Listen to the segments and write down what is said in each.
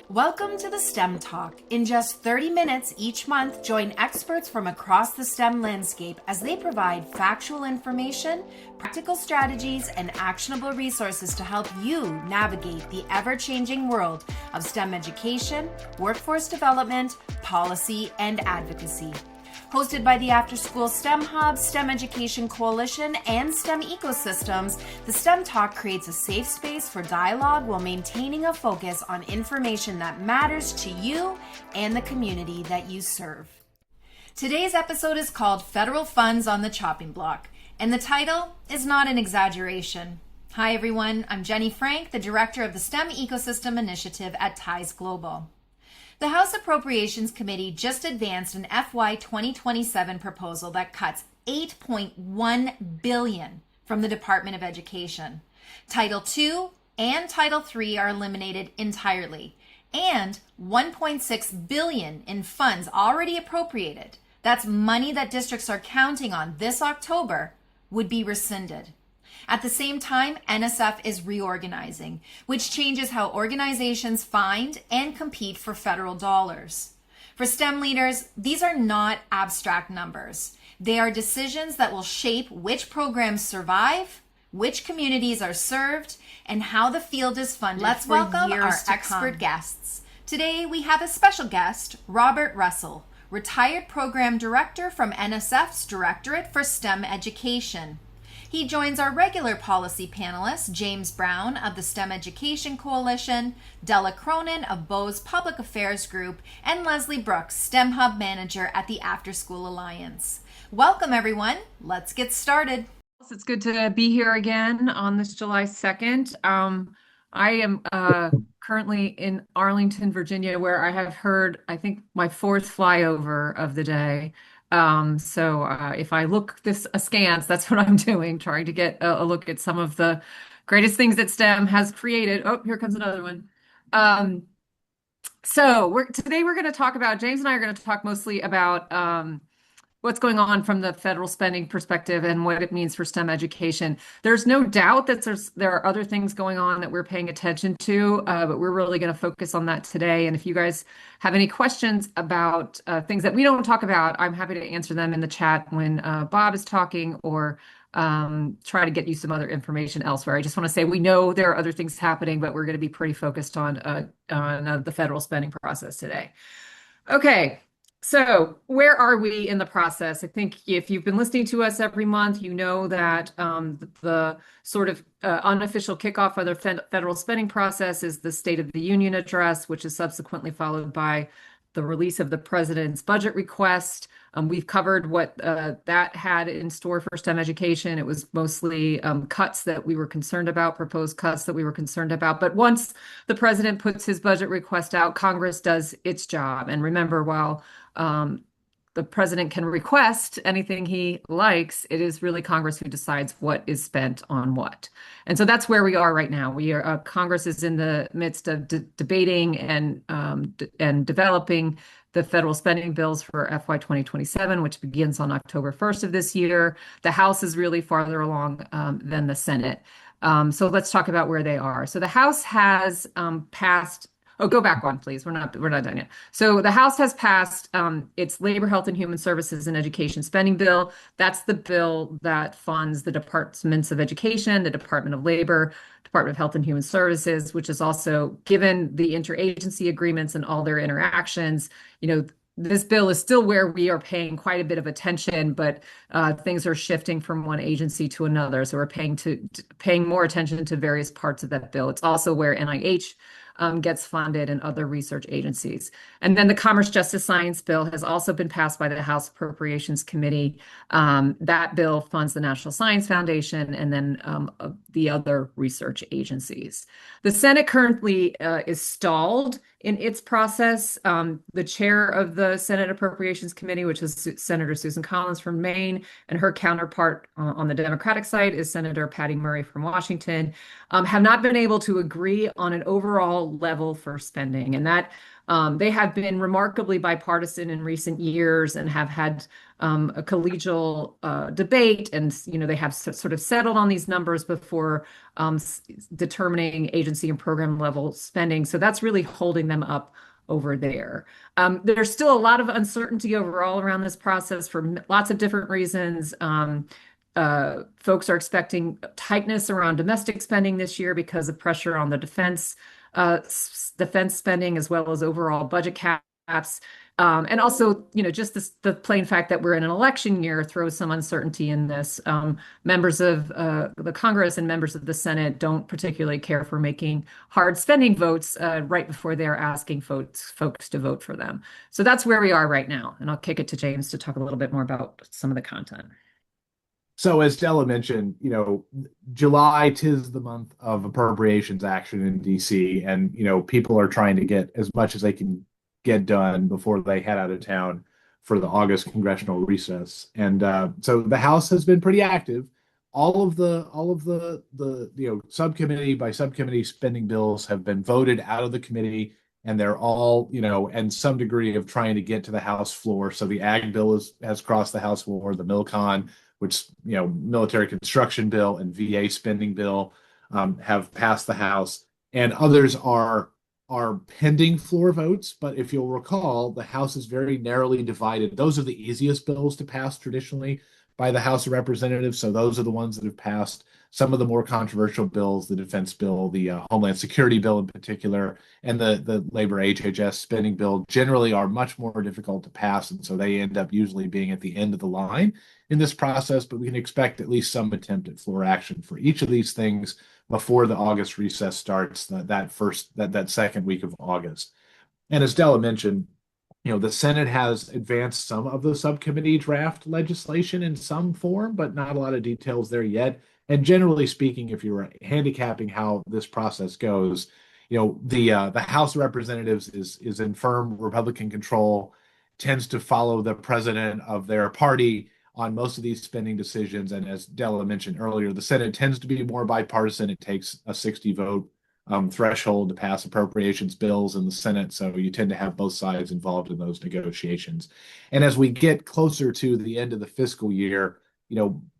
Welcome to the STEM Talk. In just 30 minutes each month, join experts from across the STEM landscape as they provide factual information, practical strategies, and actionable resources to help you navigate the ever-changing world of STEM education, workforce development, policy, and advocacy. Hosted by the After School STEM Hub, STEM Education Coalition, and STEM Ecosystems, the STEM Talk creates a safe space for dialogue while maintaining a focus on information that matters to you and the community that you serve. Today's episode is called Federal Funds on the Chopping Block, and the title is not an exaggeration. Hi everyone, I'm Jenny Frank, the Director of the STEM Ecosystem Initiative at TIES Global. The House Appropriations Committee just advanced an FY 2027 proposal that cuts $8.1 billion from the Department of Education. Title II and Title III are eliminated entirely, and $1.6 billion in funds already appropriated, that's money that districts are counting on this October, would be rescinded. At the same time, NSF is reorganizing, which changes how organizations find and compete for federal dollars. For STEM leaders, these are not abstract numbers. They are decisions that will shape which programs survive, which communities are served, and how the field is funded. Let's welcome our expert guests. Today, we have a special guest, Robert Russell, retired program director from NSF's Directorate for STEM Education. He joins our regular policy panelists, James Brown of the STEM Education Coalition, Della Cronin of Bose Public Affairs Group, and Leslie Brooks, STEM Hub Manager at the After School Alliance. Welcome, everyone. Let's get started. It's good to be here again on this July 2nd. I am currently in Arlington, Virginia, where I have heard, I think, my fourth flyover of the day. So if I look this askance, that's what I'm doing, trying to get a look at some of the greatest things that STEM has created. Oh, here comes another one. Today we're going to talk about, James and I are going to talk mostly about what's going on from the federal spending perspective and what it means for STEM education. There's no doubt that there are other things going on that we're paying attention to, but we're really going to focus on that today. And if you guys have any questions about things that we don't talk about, I'm happy to answer them in the chat when Bob is talking, or try to get you some other information elsewhere. I just want to say we know there are other things happening, but we're going to be pretty focused on the federal spending process today. Okay. So where are we in the process? I think if you've been listening to us every month, you know that the sort of unofficial kickoff of the federal spending process is the State of the Union address, which is subsequently followed by the release of the president's budget request. We've covered what that had in store for STEM education. It was mostly cuts that we were concerned about, proposed cuts that we were concerned about. But once the president puts his budget request out, Congress does its job. And remember, while the president can request anything he likes, it is really Congress who decides what is spent on what. And so that's where we are right now. Congress is in the midst of debating and developing the federal spending bills for FY 2027, which begins on October 1st of this year. The House is really farther along than the Senate. So let's talk about where they are. So the House has passed. Oh, go back one, please. We're not done yet. So the House has passed its Labor, Health, and Human Services and Education spending bill. That's the bill that funds the Departments of Education, the Department of Labor, Department of Health and Human Services, which is also, given the interagency agreements and all their interactions, this bill is still where we are paying quite a bit of attention, but things are shifting from one agency to another. So we're paying more attention to various parts of that bill. It's also where NIH gets funded and other research agencies. And then the Commerce, Justice, Science bill has also been passed by the House Appropriations Committee. That bill funds the National Science Foundation and then the other research agencies. The Senate currently is stalled in its process. The chair of the Senate Appropriations Committee, which is Senator Susan Collins from Maine, and her counterpart on the Democratic side is Senator Patty Murray from Washington, have not been able to agree on an overall level for spending. And that They have been remarkably bipartisan in recent years and have had a collegial debate, and they have sort of settled on these numbers before determining agency and program level spending. So that's really holding them up over there. There's still a lot of uncertainty overall around this process for lots of different reasons. Folks are expecting tightness around domestic spending this year because of pressure on the defense spending, as well as overall budget caps. And also, just the plain fact that we're in an election year throws some uncertainty in this. Members of the Congress and members of the Senate don't particularly care for making hard spending votes right before they're asking folks to vote for them. So that's where we are right now. And I'll kick it to James to talk a little bit more about some of the content. So as Della mentioned, July 'tis the month of appropriations action in DC, and people are trying to get as much as they can get done before they head out of town for the August congressional recess. And so the House has been pretty active. All of the subcommittee by subcommittee spending bills have been voted out of the committee, and they're all and some degree of trying to get to the House floor. So the Ag bill has crossed the House floor, the MilCon, which military construction bill, and VA spending bill have passed the House, and others are pending floor votes. But if you'll recall, the House is very narrowly divided. Those are the easiest bills to pass traditionally by the House of Representatives. So those are the ones that have passed. Some of the more controversial bills, the defense bill, the Homeland Security bill in particular, and the labor HHS spending bill, generally are much more difficult to pass. And so they end up usually being at the end of the line in this process. But we can expect at least some attempt at floor action for each of these things before the August recess starts, that second week of August. And as Della mentioned, the Senate has advanced some of the subcommittee draft legislation in some form, but not a lot of details there yet. And generally speaking, if you're handicapping how this process goes, the House of Representatives is in firm Republican control, tends to follow the president of their party on most of these spending decisions. And as Della mentioned earlier, the Senate tends to be more bipartisan. It takes a 60 vote threshold to pass appropriations bills in the Senate. So you tend to have both sides involved in those negotiations. And as we get closer to the end of the fiscal year,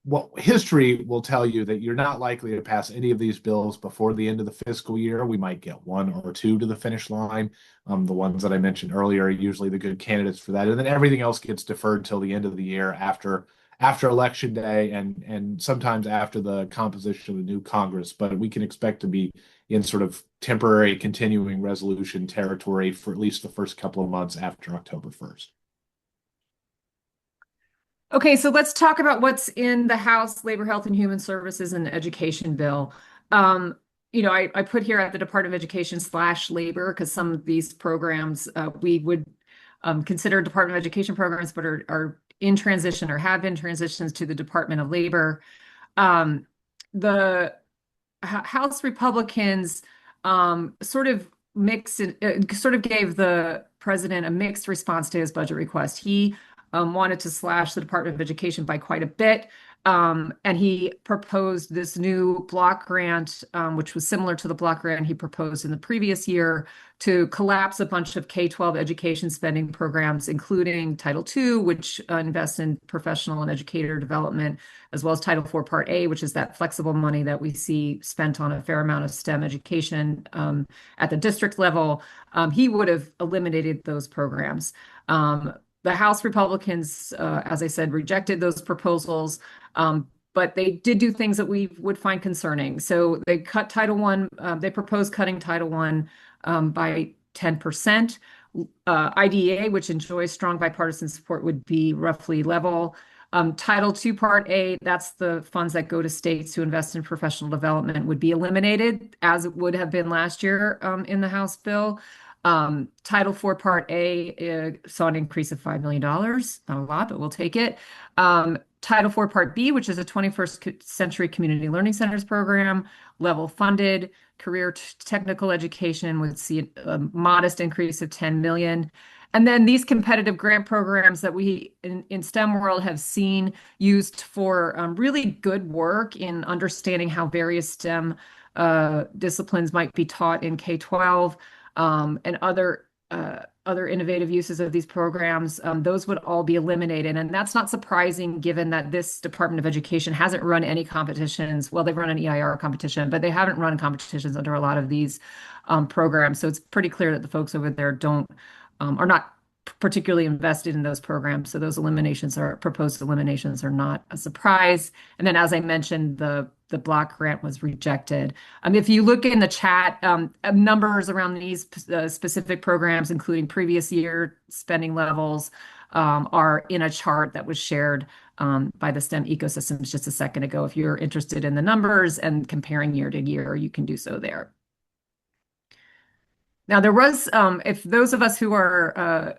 what history will tell you that you're not likely to pass any of these bills before the end of the fiscal year. We might get one or two to the finish line. The ones that I mentioned earlier are usually the good candidates for that. And then everything else gets deferred till the end of the year after Election Day, and sometimes after the composition of the new Congress. But we can expect to be in sort of temporary continuing resolution territory for at least the first couple of months after October 1st. Okay, so let's talk about what's in the House Labor, Health, and Human Services and Education bill. I put here at the Department of Education /labor because some of these programs we would consider Department of Education programs, but are in transition or have been transitions to the Department of Labor. The House Republicans sort of gave the president a mixed response to his budget request. He wanted to slash the Department of Education by quite a bit. And he proposed this new block grant, which was similar to the block grant he proposed in the previous year, to collapse a bunch of K-12 education spending programs, including Title II, which invests in professional and educator development, as well as Title IV Part A, which is that flexible money that we see spent on a fair amount of STEM education at the district level. He would have eliminated those programs. The House Republicans, as I said, rejected those proposals, but they did do things that we would find concerning. So they cut Title I. They proposed cutting Title I by 10%. IDEA, which enjoys strong bipartisan support, would be roughly level. Title II Part A, that's the funds that go to states to invest in professional development, would be eliminated, as it would have been last year in the House bill. Title IV Part A saw an increase of $5 million. Not a lot, but we'll take it. Title IV Part B, which is a 21st Century Community Learning Centers program, level funded. Career technical education would see a modest increase of $10 million. And then these competitive grant programs that we in STEM world have seen used for really good work in understanding how various STEM disciplines might be taught in K-12 and other other innovative uses of these programs, those would all be eliminated. And that's not surprising given that this Department of Education hasn't run any competitions. Well, they've run an EIR competition, but they haven't run competitions under a lot of these programs. So it's pretty clear that the folks over there are not particularly invested in those programs. So those proposed eliminations are not a surprise. And then, as I mentioned, the block grant was rejected. If you look in the chat, numbers around these specific programs, including previous year spending levels, are in a chart that was shared by the STEM ecosystems just a second ago. If you're interested in the numbers and comparing year to year, you can do so there. Now, there was, if those of us who are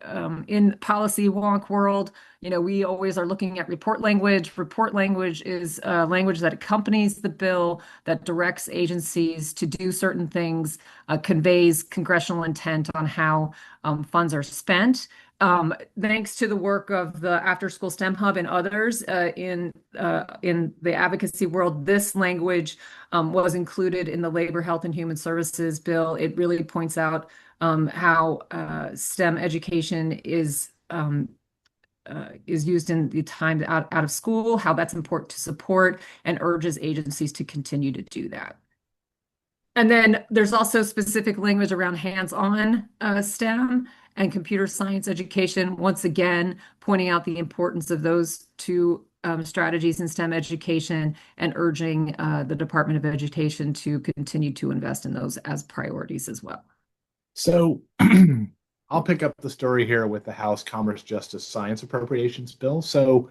in policy wonk world, we always are looking at report language. Report language is language that accompanies the bill, that directs agencies to do certain things, conveys congressional intent on how funds are spent. Thanks to the work of the After School STEM Hub and others in the advocacy world, this language was included in the Labor, Health, and Human Services bill. It really points out how STEM education is used in the time out of school, how that's important to support, and urges agencies to continue to do that. And then there's also specific language around hands-on STEM and computer science education, once again, pointing out the importance of those two strategies in STEM education and urging the Department of Education to continue to invest in those as priorities as well. So I'll pick up the story here with the House Commerce, Justice, Science Appropriations Bill. So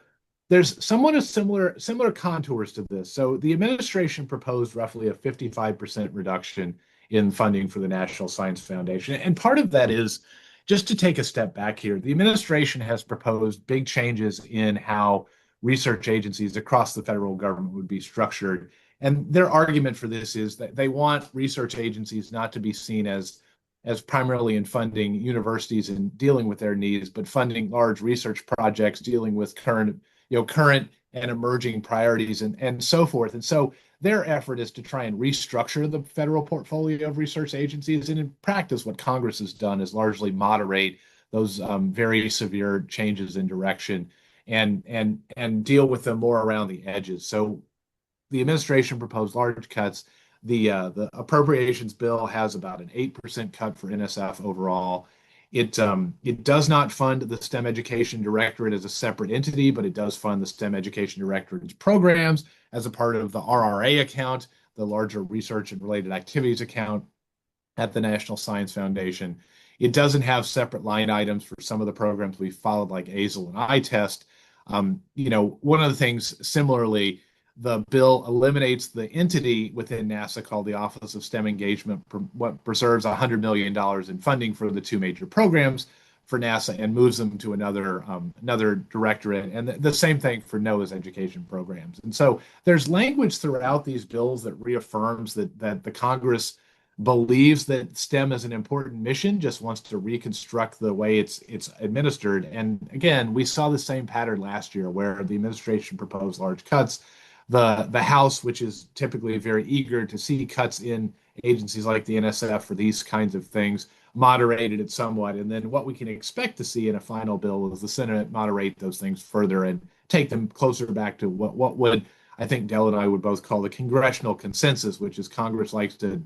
there's somewhat of similar contours to this. So the administration proposed roughly a 55% reduction in funding for the National Science Foundation. And part of that is, just to take a step back here, the administration has proposed big changes in how research agencies across the federal government would be structured. And their argument for this is that they want research agencies not to be seen as primarily in funding universities and dealing with their needs, but funding large research projects dealing with current and emerging priorities and so forth. And so their effort is to try and restructure the federal portfolio of research agencies. And in practice, what Congress has done is largely moderate those very severe changes in direction and deal with them more around the edges. So the administration proposed large cuts. The appropriations bill has about an 8% cut for NSF overall. It does not fund the STEM Education Directorate as a separate entity, but it does fund the STEM Education Directorate's programs as a part of the RRA account, the larger research and related activities account at the National Science Foundation. It doesn't have separate line items for some of the programs we followed, like ASIL and iTest. One of the things similarly, the bill eliminates the entity within NASA called the Office of STEM Engagement, what preserves $100 million in funding for the two major programs for NASA and moves them to another directorate. And the same thing for NOAA's education programs. And so there's language throughout these bills that reaffirms that the Congress believes that STEM is an important mission, just wants to reconstruct the way it's administered. And again, we saw the same pattern last year where the administration proposed large cuts. The House, which is typically very eager to see cuts in agencies like the NSF for these kinds of things, moderated it somewhat. And then what we can expect to see in a final bill is the Senate moderate those things further and take them closer back to what would, I think Dell and I would both call the congressional consensus, which is Congress likes to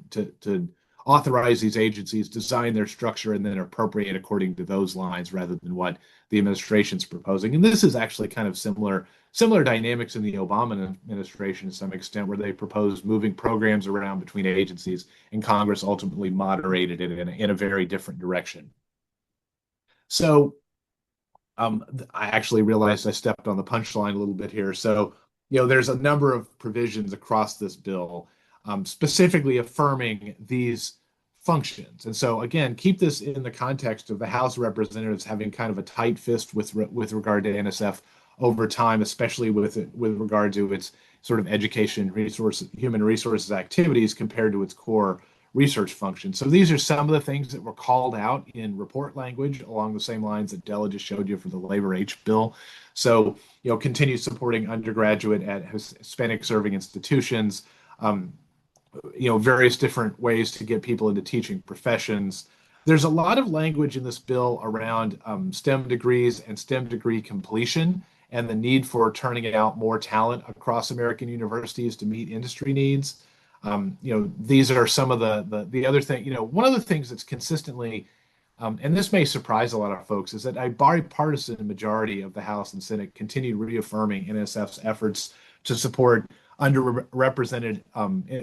authorize these agencies, design their structure, and then appropriate according to those lines rather than what the administration's proposing. And this is actually kind of similar dynamics in the Obama administration to some extent, where they proposed moving programs around between agencies, and Congress ultimately moderated it in a very different direction. So I actually realized I stepped on the punchline a little bit here. So, there's a number of provisions across this bill specifically affirming these functions. And so, again, keep this in the context of the House of Representatives having kind of a tight fist with regard to NSF over time, especially with regard to its sort of education, human resources activities compared to its core research function. So these are some of the things that were called out in report language along the same lines that Della just showed you for the Labor H bill. So, continue supporting undergraduate at Hispanic serving institutions, various different ways to get people into teaching professions, There's a lot of language in this bill around STEM degrees and STEM degree completion and the need for turning out more talent across American universities to meet industry needs. These are some of the other thing. One of the things that's consistently, and this may surprise a lot of folks, is that a bipartisan majority of the House and Senate continue reaffirming NSF's efforts to support underrepresented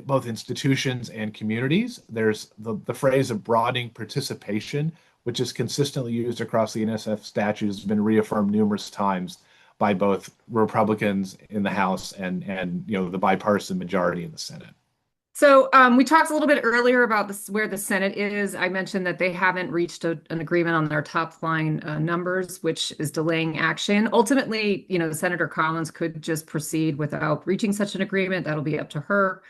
both institutions and communities. There's the phrase of broadening participation, which is consistently used across the NSF statute, has been reaffirmed numerous times by both Republicans in the House and the bipartisan majority in the Senate. So we talked a little bit earlier about this, where the Senate is. I mentioned that they haven't reached an agreement on their top line numbers, which is delaying action. Ultimately, Senator Collins could just proceed without reaching such an agreement. That'll be up to her.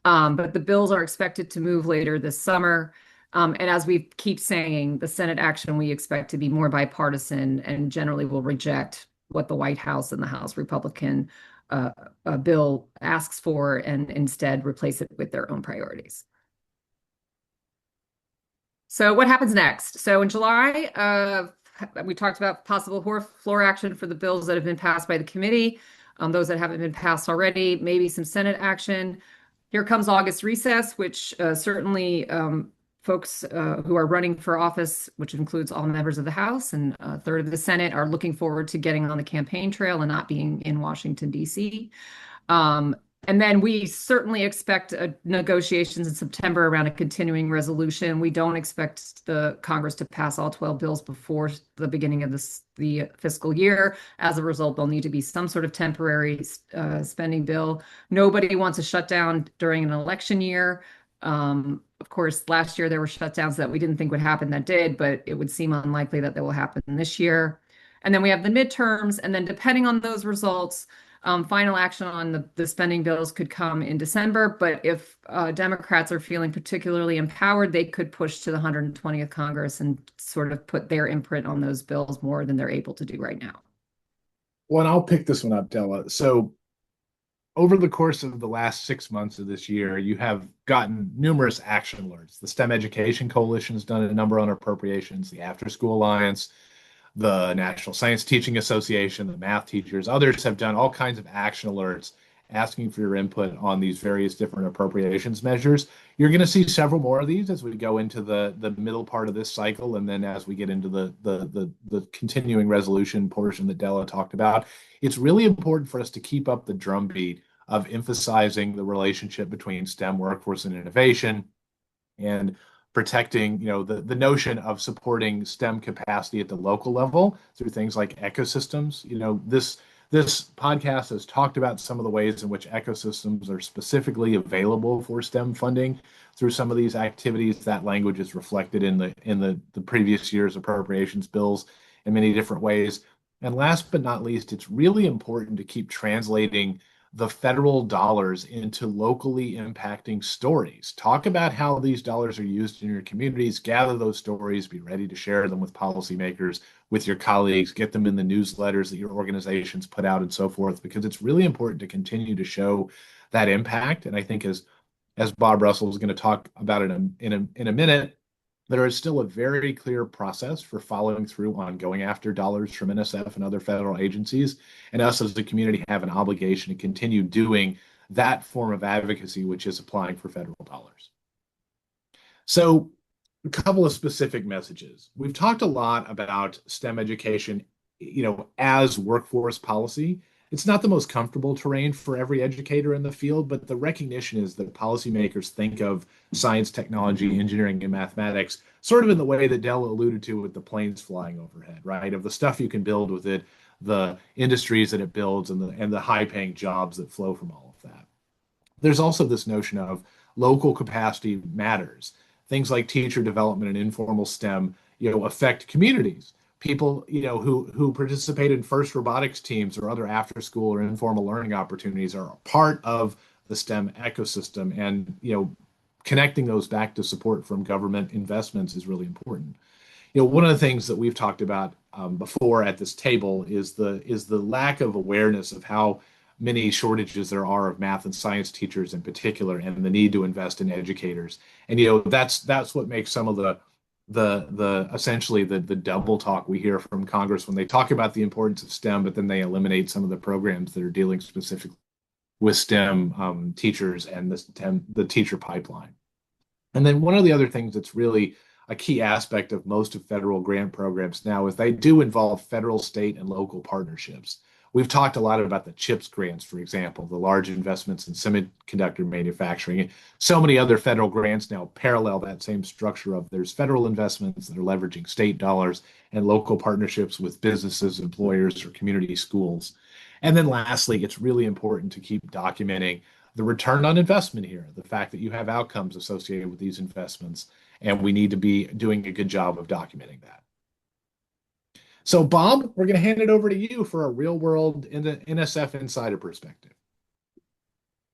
But the bills are expected to move later this summer. And as we keep saying, the Senate action we expect to be more bipartisan and generally will reject what the White House and the House Republican bill asks for and instead replace it with their own priorities. So what happens next? So in July, we talked about possible floor action for the bills that have been passed by the committee, those that haven't been passed already, maybe some Senate action. Here comes August recess, which certainly folks who are running for office, which includes all members of the House and a third of the Senate, are looking forward to getting on the campaign trail and not being in Washington, D.C. And then we certainly expect negotiations in September around a continuing resolution. We don't expect the Congress to pass all 12 bills before the beginning of the fiscal year. As a result, there'll need to be some sort of temporary spending bill. Nobody wants a shutdown during an election year. Of course, last year there were shutdowns that we didn't think would happen that did, but it would seem unlikely that they will happen this year. And then we have the midterms, and then depending on those results, final action on the spending bills could come in December. But if Democrats are feeling particularly empowered, they could push to the 120th Congress and sort of put their imprint on those bills more than they're able to do right now. Well, and I'll pick this one up, Della. So over the course of the last 6 months of this year, you have gotten numerous action alerts. The STEM Education Coalition has done a number on appropriations, the After School Alliance, the National Science Teaching Association, the math teachers, others have done all kinds of action alerts asking for your input on these various different appropriations measures. You're going to see several more of these as we go into the middle part of this cycle, and then as we get into the continuing resolution portion that Della talked about. It's really important for us to keep up the drumbeat of emphasizing the relationship between STEM workforce and innovation and protecting, the notion of supporting STEM capacity at the local level through things like ecosystems. This podcast has talked about some of the ways in which ecosystems are specifically available for STEM funding through some of these activities. That language is reflected in the previous year's appropriations bills in many different ways. And last but not least, it's really important to keep translating the federal dollars into locally impacting stories. Talk about how these dollars are used in your communities, gather those stories, be ready to share them with policymakers, with your colleagues, get them in the newsletters that your organizations put out and so forth, because it's really important to continue to show that impact. And I think as Bob Russell is going to talk about it in a minute, there is still a very clear process for following through on going after dollars from NSF and other federal agencies. And us as a community have an obligation to continue doing that form of advocacy, which is applying for federal dollars. So a couple of specific messages. We've talked a lot about STEM education, as workforce policy. It's not the most comfortable terrain for every educator in the field, but the recognition is that policymakers think of science, technology, engineering, and mathematics sort of in the way that Della alluded to with the planes flying overhead, right? Of the stuff you can build with it, the industries that it builds, and the high-paying jobs that flow from all of that. There's also this notion of local capacity matters. Things like teacher development and informal STEM, affect communities. People, who participate in FIRST robotics teams or other after-school or informal learning opportunities are a part of the STEM ecosystem, and connecting those back to support from government investments is really important. One of the things that we've talked about before at this table is the lack of awareness of how many shortages there are of math and science teachers in particular, and the need to invest in educators. And that's what makes some of the the essentially the double talk we hear from Congress when they talk about the importance of STEM, but then they eliminate some of the programs that are dealing specifically with STEM teachers and the teacher pipeline. And then one of the other things that's really a key aspect of most of federal grant programs now is they do involve federal, state, and local partnerships. We've talked a lot about the CHIPS grants, for example, the large investments in semiconductor manufacturing. So many other federal grants now parallel that same structure of there's federal investments that are leveraging state dollars and local partnerships with businesses, employers, or community schools. And then lastly, it's really important to keep documenting the return on investment here, the fact that you have outcomes associated with these investments, and we need to be doing a good job of documenting that. So, Bob, we're going to hand it over to you for a real world in the NSF insider perspective.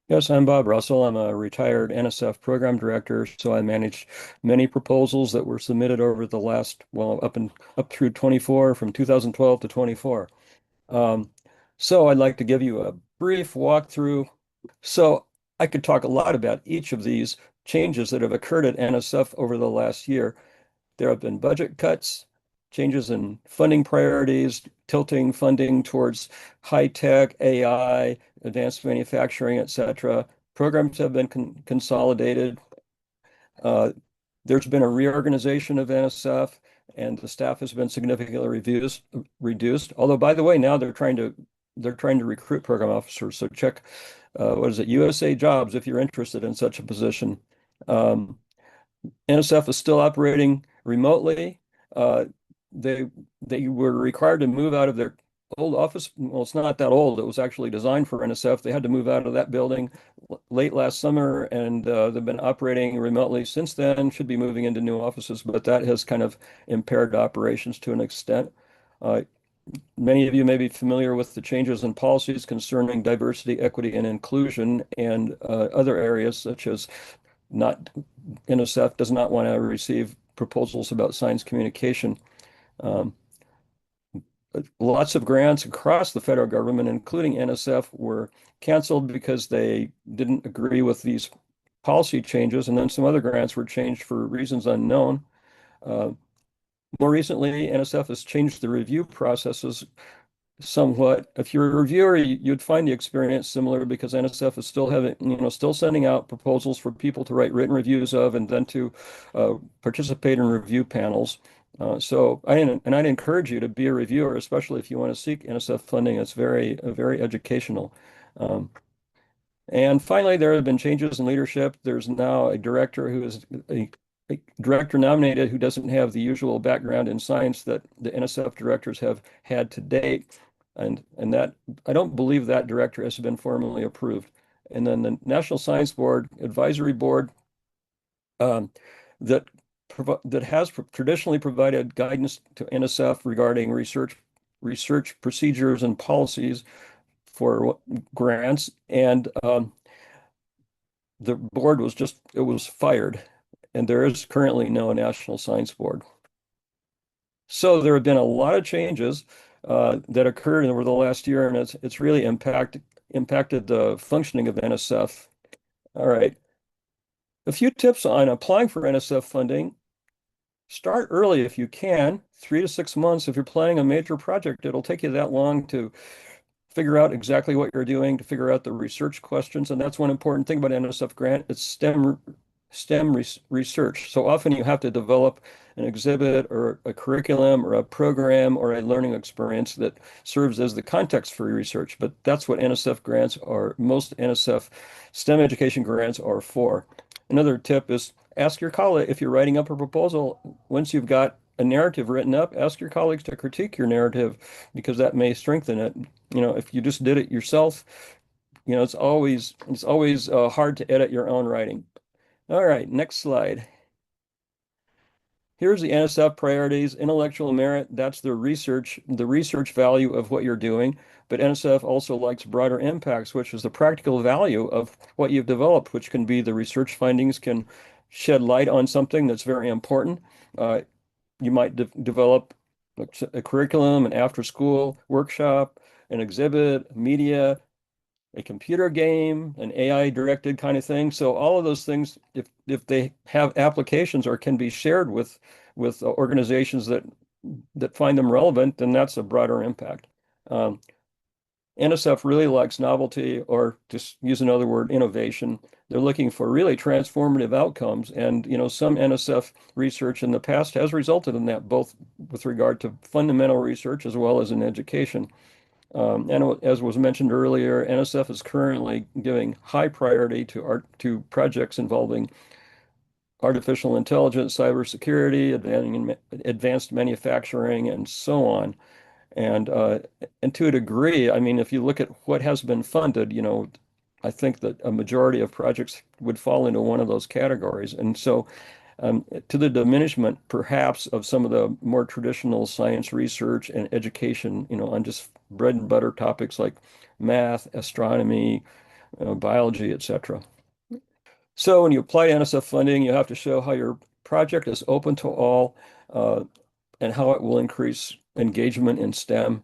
Yes, I'm Bob Russell. I'm a retired NSF program director, so I managed many proposals that were submitted over the last, well, up through 24, from 2012 to 24. So I'd like to give you a brief walkthrough. So I could talk a lot about each of these changes that have occurred at NSF over the last year. There have been budget cuts, changes in funding priorities, tilting funding towards high tech, AI, advanced manufacturing, etc. Programs have been consolidated. There's been a reorganization of NSF, and the staff has been significantly reduced. Although, by the way, now they're trying to recruit program officers. So check, what is it, USA Jobs, if you're interested in such a position. NSF is still operating remotely. They were required to move out of their old office. Well, it's not that old. It was actually designed for NSF. They had to move out of that building late last summer, and they've been operating remotely since then. Should be moving into new offices, but that has kind of impaired operations to an extent. Many of you may be familiar with the changes in policies concerning diversity, equity, and inclusion, and other areas such as NSF does not want to receive proposals about science communication. Lots of grants across the federal government, including NSF, were canceled because they didn't agree with these policy changes, and then some other grants were changed for reasons unknown. More recently, NSF has changed the review processes somewhat. If you're a reviewer, you'd find the experience similar because NSF is still sending out proposals for people to write written reviews of and then to participate in review panels. So I'd encourage you to be a reviewer, especially if you want to seek NSF funding. It's very educational. And finally, there have been changes in leadership. There's now a director who is a director nominated who doesn't have the usual background in science that the NSF directors have had to date. And that I don't believe that director has been formally approved. And then the National Science Board Advisory Board that has traditionally provided guidance to NSF regarding research procedures and policies for grants, and the board was fired, and there is currently no National Science Board. So there have been a lot of changes that occurred over the last year, and it's really impacted the functioning of NSF. All right. A few tips on applying for NSF funding. Start early if you can, 3 to 6 months. If you're planning a major project, it'll take you that long to figure out exactly what you're doing, to figure out the research questions. And that's one important thing about NSF grant. It's STEM research. So often you have to develop an exhibit or a curriculum or a program or a learning experience that serves as the context for your research. But that's what NSF grants are. Most NSF STEM education grants are for. Another tip is ask your colleague, if you're writing up a proposal, once you've got a narrative written up, ask your colleagues to critique your narrative because that may strengthen it. If you just did it yourself, it's always hard to edit your own writing. All right, next slide. Here's the NSF priorities. Intellectual merit, that's the research value of what you're doing. But NSF also likes broader impacts, which is the practical value of what you've developed, which can be the research findings can shed light on something that's very important. You might develop a curriculum, an after-school workshop, an exhibit, media, a computer game, an AI directed kind of thing. So all of those things, if they have applications or can be shared with organizations that find them relevant, then that's a broader impact. NSF really likes novelty, or just use another word, innovation. They're looking for really transformative outcomes. And, some NSF research in the past has resulted in that, both with regard to fundamental research as well as in education. And as was mentioned earlier, NSF is currently giving high priority to projects involving artificial intelligence, cybersecurity, advanced manufacturing, and so on. And to a degree, I mean, if you look at what has been funded, I think that a majority of projects would fall into one of those categories. And so, to the diminishment, perhaps, of some of the more traditional science research and education, on just bread and butter topics like math, astronomy, biology, etc. So when you apply NSF funding, you have to show how your project is open to all, and how it will increase engagement in STEM.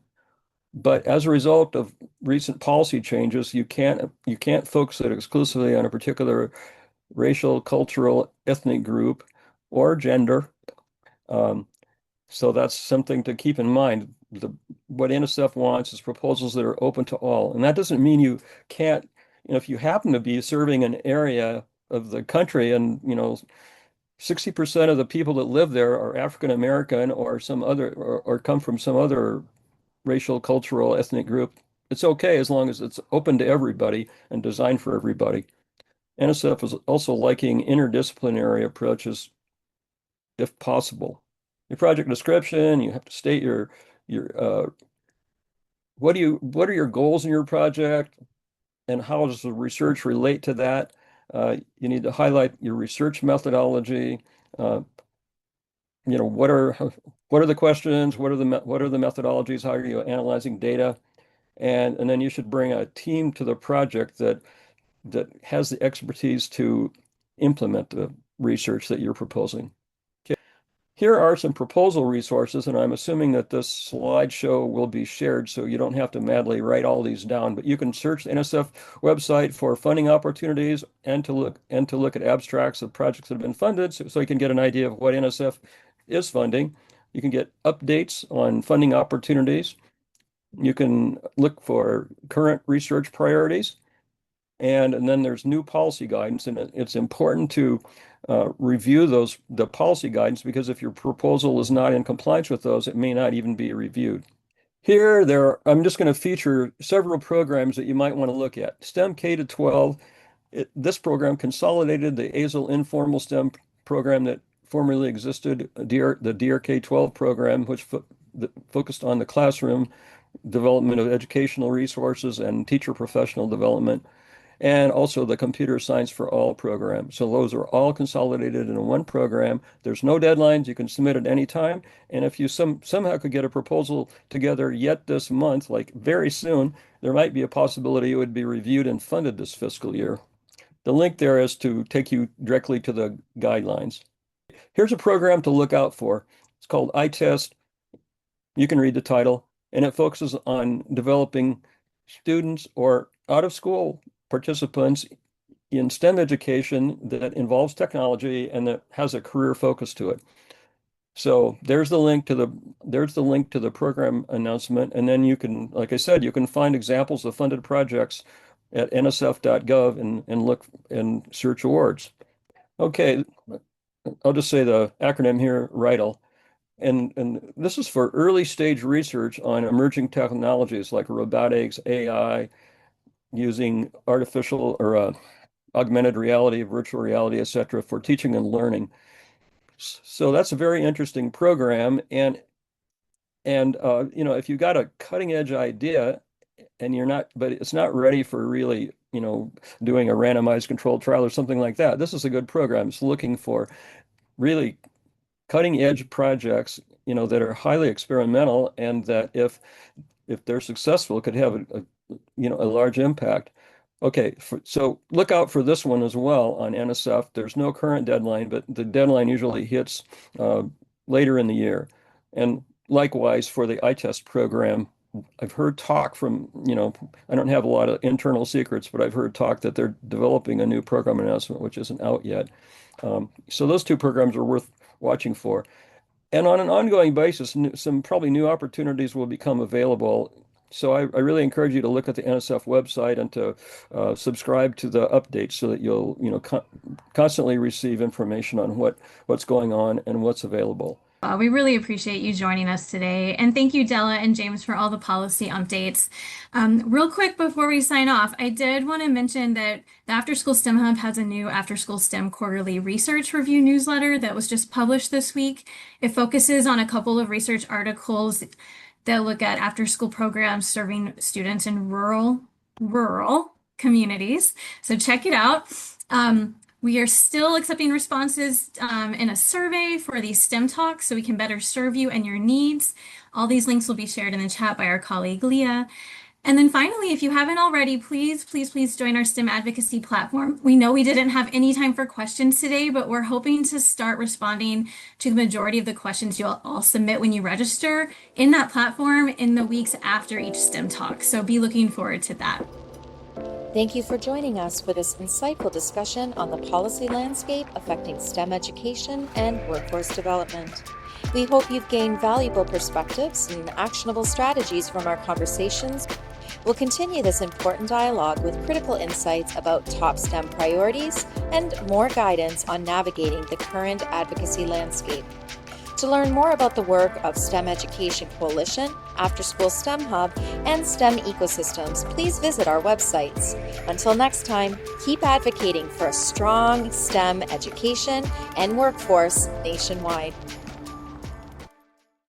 But as a result of recent policy changes, you can't focus it exclusively on a particular racial, cultural, ethnic group, or gender. So that's something to keep in mind. What NSF wants is proposals that are open to all. And that doesn't mean you can't, if you happen to be serving an area of the country and, 60% of the people that live there are African American or some other, or come from some other racial, cultural, ethnic group, it's okay as long as it's open to everybody and designed for everybody. NSF is also liking interdisciplinary approaches if possible. Your project description, you have to state your what are your goals in your project, and how does the research relate to that? You need to highlight your research methodology. What are the questions? What are the methodologies? How are you analyzing data? And then you should bring a team to the project that has the expertise to implement the research that you're proposing. Here are some proposal resources, and I'm assuming that this slideshow will be shared, so you don't have to madly write all these down, but you can search the NSF website for funding opportunities and to look at abstracts of projects that have been funded, so you can get an idea of what NSF is funding. You can get updates on funding opportunities. You can look for current research priorities. And then there's new policy guidance, and it's important to review the policy guidance, because if your proposal is not in compliance with those, it may not even be reviewed. I'm just going to feature several programs that you might want to look at. STEM K-12, this program consolidated the ASL informal STEM program that formerly existed, the DRK-12 program, which focused on the classroom development of educational resources and teacher professional development, and also the Computer Science for All program. So those are all consolidated in one program. There's no deadlines. You can submit at any time. And if you somehow could get a proposal together yet this month, like very soon, there might be a possibility it would be reviewed and funded this fiscal year. The link there is to take you directly to the guidelines. Here's a program to look out for. It's called iTest. You can read the title, and it focuses on developing students or out-of-school participants in STEM education that involves technology and that has a career focus to it. So there's the link to the program announcement, and then you can, like I said, you can find examples of funded projects at nsf.gov and look and search awards. Okay, I'll just say the acronym here, RIDLE. And this is for early stage research on emerging technologies like robotics, AI, using artificial or augmented reality, virtual reality, etc., for teaching and learning. So that's a very interesting program. And if you've got a cutting edge idea and but it's not ready for really, doing a randomized controlled trial or something like that, this is a good program. It's looking for really cutting edge projects, that are highly experimental, and that if they're successful, could have a large impact. Okay, so look out for this one as well on NSF. There's no current deadline, but the deadline usually hits later in the year. And likewise for the iTest program, I've heard talk from, I don't have a lot of internal secrets, but I've heard talk that they're developing a new program announcement, which isn't out yet. So those two programs are worth watching for. And on an ongoing basis, some probably new opportunities will become available. So I really encourage you to look at the NSF website and to subscribe to the updates so that you'll, constantly receive information on what's going on and what's available. We really appreciate you joining us today. And thank you, Della and James, for all the policy updates. Real quick before we sign off, I did want to mention that the After School STEM Hub has a new After School STEM quarterly research review newsletter that was just published this week. It focuses on a couple of research articles that look at after school programs serving students in rural communities. So check it out. We are still accepting responses in a survey for these STEM talks so we can better serve you and your needs. All these links will be shared in the chat by our colleague Leah. And then finally, if you haven't already, please join our STEM advocacy platform. We know we didn't have any time for questions today, but we're hoping to start responding to the majority of the questions you'll all submit when you register in that platform in the weeks after each STEM talk. So be looking forward to that. Thank you for joining us for this insightful discussion on the policy landscape affecting STEM education and workforce development. We hope you've gained valuable perspectives and actionable strategies from our conversations. We'll continue this important dialogue with critical insights about top STEM priorities and more guidance on navigating the current advocacy landscape. To learn more about the work of STEM Education Coalition, After School STEM Hub, and STEM ecosystems, please visit our websites. Until next time, keep advocating for a strong STEM education and workforce nationwide.